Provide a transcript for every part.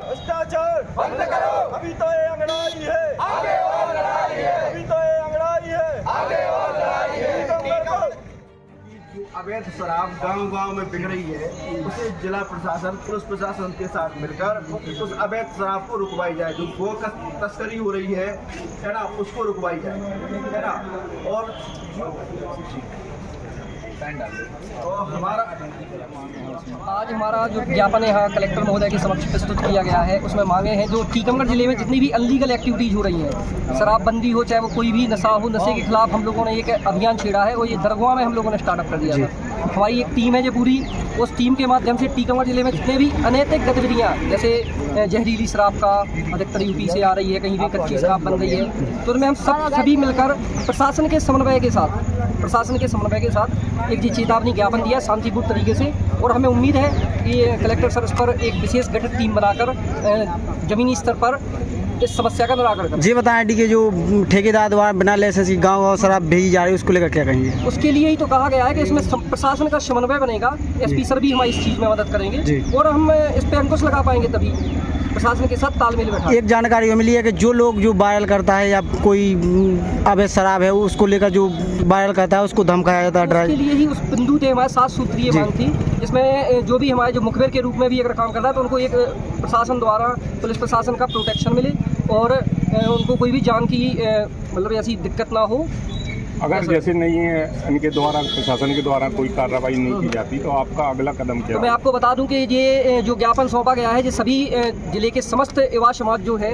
भ्रष्टाचार बंद करो, अभी तो ये अंगड़ाई है, आगे और लड़ाई है, अभी तो ये अंगड़ाई है, आगे और लड़ाई है। जो अवैध शराब गांव-गांव में बिक रही है, उसे जिला प्रशासन, पुलिस प्रशासन के साथ मिलकर उस अवैध शराब को रुकवाई जाए। जो गो तस्करी हो रही है ना, उसको रुकवाई जाए, है ना। और आज हमारा जो ज्ञापन है यहाँ कलेक्टर महोदय के समक्ष प्रस्तुत किया गया है, उसमें मांगे हैं जो टीकमगढ़ जिले में जितनी भी अनलीगल एक्टिविटीज़ हो रही हैं, शराबबंदी हो चाहे वो कोई भी नशा हो, नशे के खिलाफ हम लोगों ने एक अभियान छेड़ा है और ये दरगाह में हम लोगों ने स्टार्टअप कर दिया था। हमारी एक टीम है जो पूरी, उस टीम के माध्यम से टीकमगढ़ जिले में जितने भी अनैतिक गतिविधियाँ जैसे जहरीली शराब का अधिकतर यूपी से आ रही है, कहीं भी कच्ची शराब बन रही है, तो उसमें हम सभी मिलकर प्रशासन के समन्वय के साथ एक जी चेतावनी ज्ञापन दिया शांतिपूर्ण तरीके से। और हमें उम्मीद है कि कलेक्टर सर इस पर एक विशेष गठित टीम बनाकर जमीनी स्तर पर इस समस्या का निराकरण करें। जी बताएं डी के जो ठेकेदार द्वारा बिना लाइसेंस की गाँव शराब भेजी जा रही है, उसको लेकर क्या कहेंगे? उसके लिए ही तो कहा गया है कि इसमें प्रशासन का समन्वय बनेगा, एसपी सर भी हमारी इस चीज़ में मदद करेंगे और हम इस पर अंकुश लगा पाएंगे, तभी प्रशासन के साथ तालमेल बैठा। एक जानकारी मिली है कि जो लोग जो वायरल करता है या कोई अवैध शराब है उसको लेकर जो वायरल करता है उसको धमकाया जाता है। उसके लिए ही उस बिंदु पे हमारे 7 सूत्रीय मांग थी, जिसमें जो भी हमारे जो मुखबिर के रूप में भी अगर काम कर रहा है तो उनको एक प्रशासन द्वारा, पुलिस प्रशासन का प्रोटेक्शन मिले और उनको कोई भी जान की मतलब ऐसी दिक्कत ना हो। अगर जैसे नहीं है इनके द्वारा, प्रशासन के द्वारा कोई कार्रवाई नहीं की जाती तो आपका अगला कदम क्या? तो मैं आपको बता दूं कि ये जो ज्ञापन सौंपा गया है, ये सभी जिले के समस्त युवा समाज जो है,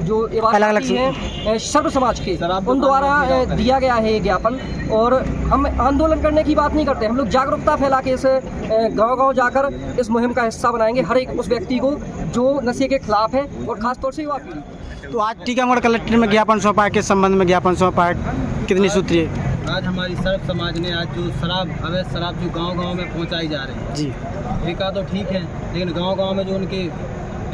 जो अलग हैं सर्व समाज के, उन द्वारा दिया गया है ये ज्ञापन। और हम आंदोलन करने की बात नहीं करते, हम लोग जागरूकता फैला के इस गाँव-गाँव जाकर इस मुहिम का हिस्सा बनाएंगे हर एक उस व्यक्ति को जो नशे के खिलाफ है और खासतौर से युवा पीढ़ी। तो आज टीकमगढ़ कलेक्टर में ज्ञापन सौंपा है, किस संबंध में ज्ञापन सौंपा है, कितनी सूत्रीय? आज हमारी सर्व समाज ने आज जो अवैध शराब जो गांव-गांव में पहुंचाई जा रही है जी, ठेका तो ठीक है, लेकिन गांव-गांव में जो उनके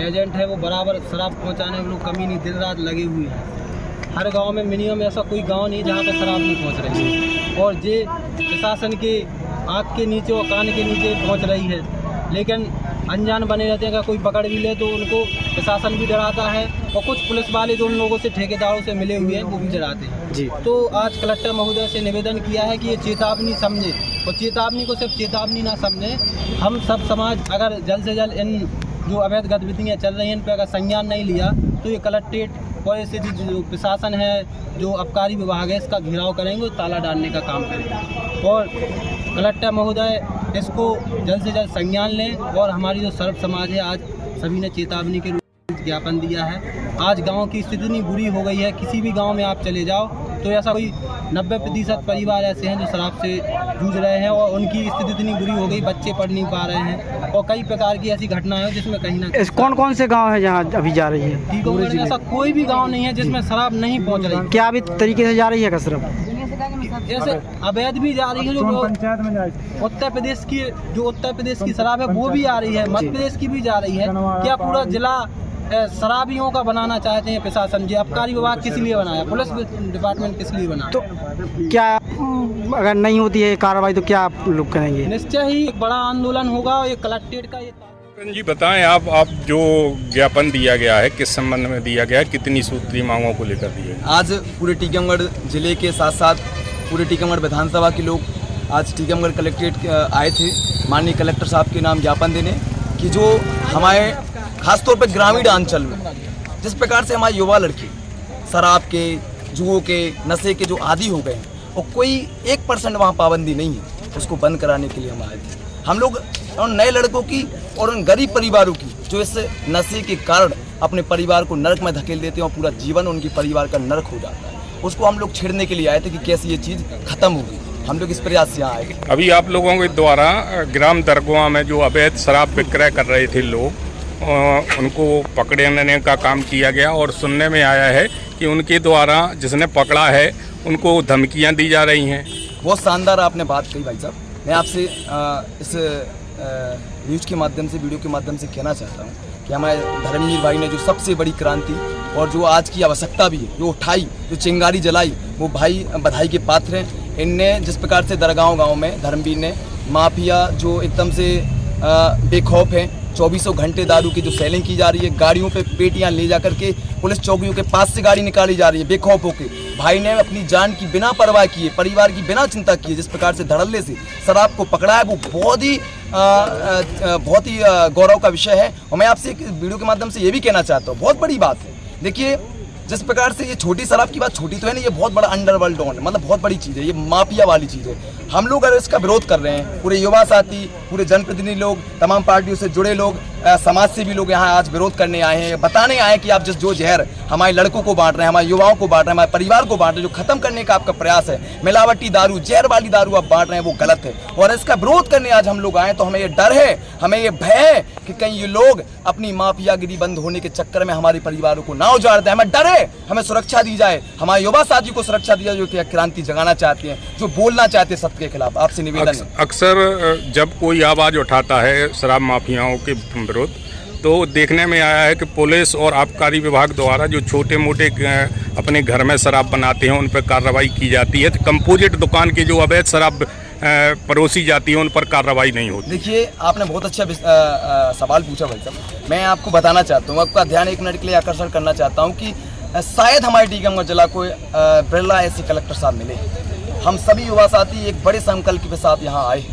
एजेंट है वो बराबर शराब पहुंचाने में लोग कमी नहीं, दिन रात लगे हुए हैं। हर गांव में मिनिमम ऐसा कोई गांव नहीं जहां पे शराब नहीं पहुंच रही है और ये प्रशासन के आँख के नीचे और कान के नीचे पहुँच रही है, लेकिन अनजान बने रहते हैं। अगर कोई पकड़ भी ले तो उनको प्रशासन भी डराता है और कुछ पुलिस वाले जो उन लोगों से ठेकेदारों से मिले हुए हैं वो भी डराते हैं जी। तो आज कलेक्टर महोदय से निवेदन किया है कि ये चेतावनी समझे और चेतावनी को सिर्फ चेतावनी ना समझे, हम सब समाज अगर जल्द से जल्द इन जो अवैध गतिविधियाँ चल रही हैं इन पर अगर संज्ञान नहीं लिया तो ये कलेक्ट्रेट और ऐसे जो प्रशासन है, जो आबकारी विभाग है, इसका घेराव करेंगे और ताला डालने का काम करेंगे। और कलेक्टर महोदय इसको जल्द से जल्द संज्ञान लें और हमारी जो सर्व समाज है, आज सभी ने चेतावनी के रूप में ज्ञापन दिया है। आज गांव की स्थिति इतनी बुरी हो गई है, किसी भी गांव में आप चले जाओ तो ऐसा कोई 90% परिवार ऐसे हैं जो शराब से जूझ रहे हैं और उनकी स्थिति इतनी बुरी हो गई, बच्चे पढ़ नहीं पा रहे हैं और कई प्रकार की ऐसी घटनाएं हैं जिसमें कहीं ना कौन से गाँव है जहाँ अभी जा रही है? टीकमगढ़ में ऐसा कोई भी गाँव नहीं है जिसमें शराब नहीं पहुँच रही। क्या अभी तरीके से जा रही है कसरत? जैसे अवैध भी जा रही है, जो पंचायत में उत्तर प्रदेश की शराब है वो भी आ रही है, मध्य प्रदेश की भी जा रही है। क्या पूरा जिला शराबियों का बनाना चाहते हैं प्रशासन जी? आबकारी विभाग किस लिए बनाया, पुलिस डिपार्टमेंट किस लिए बनाया? तो क्या अगर नहीं होती है कार्रवाई तो क्या आप लोग करेंगे? निश्चय ही एक बड़ा आंदोलन होगा और ये कलेक्ट्रेट का ये जी बताएं आप जो ज्ञापन दिया गया है किस संबंध में दिया गया है, कितनी सूत्रीय मांगों को लेकर दिए? आज पूरे टीकमगढ़ जिले के साथ साथ पूरे टीकमगढ़ विधानसभा के लोग आज टीकमगढ़ कलेक्ट्रेट आए थे माननीय कलेक्टर साहब के नाम ज्ञापन देने कि जो हमारे खासतौर पर ग्रामीण अंचल में जिस प्रकार से हमारे युवा लड़के शराब के, जुओं के, नशे के जो आदी हो गए हैं और कोई 1% वहाँ पाबंदी नहीं है, उसको बंद कराने के लिए हम आए थे। हम लोग उन नए लड़कों की और उन गरीब परिवारों की जो इस नशे के कारण अपने परिवार को नरक में धकेल देते हैं और पूरा जीवन उनके परिवार का नरक हो जाता है, उसको हम लोग छेड़ने के लिए आए थे कि कैसे ये चीज़ खत्म होगी। हम लोग इस प्रयास से यहाँ आए। अभी आप लोगों के द्वारा ग्राम दरगाह में जो अवैध शराब विक्रय कर रहे थे लोग, उनको पकड़ने का काम किया गया और सुनने में आया है कि उनके द्वारा जिसने पकड़ा है उनको धमकियां दी जा रही हैं। बहुत शानदार आपने बात कही भाई साहब। मैं आपसे इस न्यूज़ के माध्यम से, वीडियो के माध्यम से कहना चाहता हूँ कि हमारे धर्मवीर भाई ने जो सबसे बड़ी क्रांति और जो आज की आवश्यकता भी है, जो उठाई, जो चिंगारी जलाई, वो भाई बधाई के पात्र हैं। इनने जिस प्रकार से दरगांव गांव में धर्मवीर ने माफिया जो एकदम से बेखौफ है, 2400 घंटे दारू की जो सेलिंग की जा रही है, गाड़ियों पे पेटियां ले जा करके पुलिस चौकियों के पास से गाड़ी निकाली जा रही है बेखौफ होके। भाई ने अपनी जान की बिना परवाह किए, परिवार की बिना चिंता किए जिस प्रकार से धड़ल्ले से शराब को पकड़ा है, वो बहुत ही गौरव का विषय है। और मैं आपसे एक वीडियो के माध्यम से ये भी कहना चाहता हूँ, बहुत बड़ी बात है। देखिए जिस प्रकार से ये छोटी शराब की बात छोटी तो है नहीं, ये बहुत बड़ा अंडरवर्ल्ड डॉन है, मतलब बहुत बड़ी चीज़ है, ये माफिया वाली चीज़ है। हम लोग अगर इसका विरोध कर रहे हैं, पूरे युवा साथी, पूरे जनप्रतिनिधि लोग, तमाम पार्टियों से जुड़े लोग, समाज से भी लोग यहाँ आज विरोध करने आए हैं, बताने आए हैं कि आप जो जहर हमारे लड़कों को बांट रहे हैं, हमारे युवाओं को बांट रहे हैं, हमारे परिवार को बांट रहे हैं, जो खत्म करने का आपका प्रयास है, मिलावटी दारू, जहर वाली दारू आप बांट रहे हैं, वो गलत है। और इसका विरोध करने आज हम लोग आए तो हमें ये डर है, हमें ये भय है कि कहीं ये लोग अपनी माफियागिरी बंद होने के चक्कर में हमारे परिवारों को ना उजाड़ दें। हमें डर है, हमें सुरक्षा दी जाए, हमारे युवा साथी को सुरक्षा दी जाए जो कि क्रांति जगाना चाहते हैं, जो बोलना चाहते हैं सत्य के खिलाफ। आपसे निवेदन है। अक्सर जब कोई आवाज़ उठाता है शराब माफियाओं के विरुद्ध, तो देखने में आया है कि पुलिस और आबकारी विभाग द्वारा जो छोटे मोटे अपने घर में शराब बनाते हैं उन पर कार्रवाई की जाती है, तो कंपोजिट दुकान की जो अवैध शराब परोसी जाती है उन पर कार्रवाई नहीं होती। देखिए आपने बहुत अच्छा सवाल पूछा भाई साहब। मैं आपको बताना चाहता हूँ, आपका ध्यान एक मिनट के लिए आकर्षण करना चाहता हूँ कि शायद हमारे टीकमगढ़ जिला को बिरला ऐसे कलेक्टर साहब मिले। हम सभी युवा साथी एक बड़े संकल्प के साथ यहाँ आए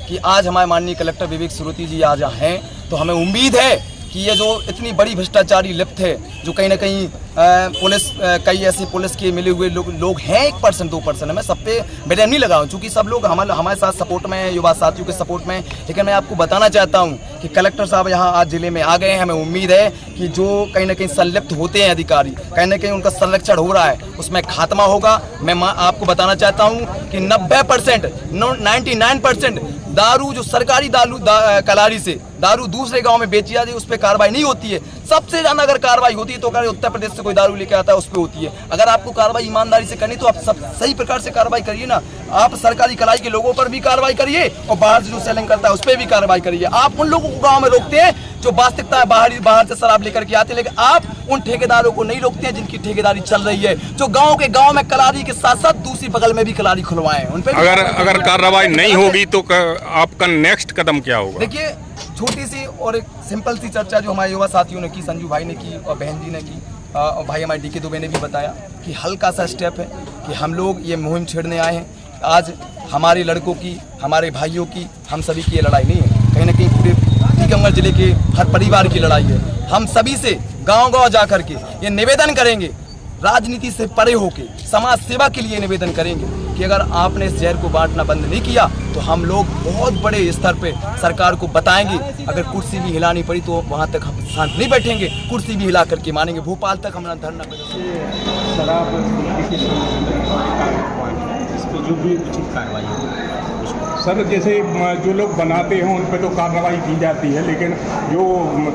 कि आज हमारे माननीय कलेक्टर विवेक सुरुति जी आज यहाँ हैं, तो हमें उम्मीद है कि ये जो इतनी बड़ी भ्रष्टाचारी लिप्त है, जो कहीं ना कहीं पुलिस, कई ऐसे पुलिस के मिले हुए लोग हैं, 1% 2% है, मैं सब पे ब्लेम नहीं लगाऊं चूँकि सब लोग हमारे साथ सपोर्ट में हैं, युवा साथियों के सपोर्ट में। लेकिन मैं आपको बताना चाहता हूं कि कलेक्टर साहब यहाँ आज जिले में आ गए हैं। हमें उम्मीद है कि जो कहीं ना कहीं संलिप्त होते हैं अधिकारी, कहीं ना कहीं उनका संरक्षण हो रहा है, उसमें खात्मा होगा। मैं आपको बताना चाहता हूँ कि 90%, 99% दारू जो सरकारी कलारी से दारू दूसरे गांव में बेची जाती है उस पर कार्रवाई नहीं होती है। सबसे ज्यादा अगर कार्रवाई होती है तो अगर उत्तर प्रदेश से कोई दारू लेके आता है उस पर होती है। अगर आपको कार्रवाई ईमानदारी से करनी तो आप सब सही प्रकार से कार्रवाई करिए ना। आप सरकारी कलाई के लोगों पर भी कार्रवाई करिए और बाहर से जो सेलिंग करता है उस पर भी कार्रवाई करिए। आप उन लोगों को गाँव में रोकते हैं जो वास्तविकता है बाहर से शराब लेकर के आते हैं, लेकिन आप उन ठेकेदारों को नहीं रोकते हैं जिनकी ठेकेदारी चल रही है, जो गांव में कलारी के साथ साथ दूसरी बगल में भी कलारी खुलवाए हैं। उन पर अगर कार्रवाई नहीं होगी तो आपका नेक्स्ट कदम क्या होगा? देखिए छोटी सी और एक सिंपल सी चर्चा जो हमारे युवा साथियों ने की, संजू भाई ने की और बहन जी ने की, और भाई हमारे डीके दुबे ने भी बताया कि हल्का सा स्टेप है कि हम लोग ये मुहिम छेड़ने आए हैं। आज हमारे लड़कों की, हमारे भाइयों की, हम सभी की ये लड़ाई नहीं है, कहीं ना कहीं पूरे टीकमगढ़ जिले के हर परिवार की लड़ाई है। हम सभी से गांव-गांव जा करके ये निवेदन करेंगे, राजनीति से परे होके समाज सेवा के लिए निवेदन करेंगे कि अगर आपने इस जहर को बांटना बंद नहीं किया तो हम लोग बहुत बड़े स्तर पे सरकार को बताएंगे। अगर कुर्सी भी हिलानी पड़ी तो वहाँ तक हम शांत नहीं बैठेंगे, कुर्सी भी हिला करके मानेंगे। भोपाल तक हमारा धरना शराब इस पर जो भी उचित कार्रवाई हो। सर जैसे जो लोग बनाते हैं उन पर तो कार्रवाई की जाती है, लेकिन जो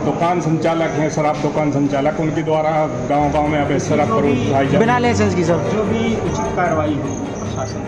दुकान संचालक हैं, शराब दुकान संचालक, उनके द्वारा गांव-गांव में अब शराब परोसाई जाती है बिना लाइसेंस की सर, जो भी उचित कार्रवाई हो प्रशासन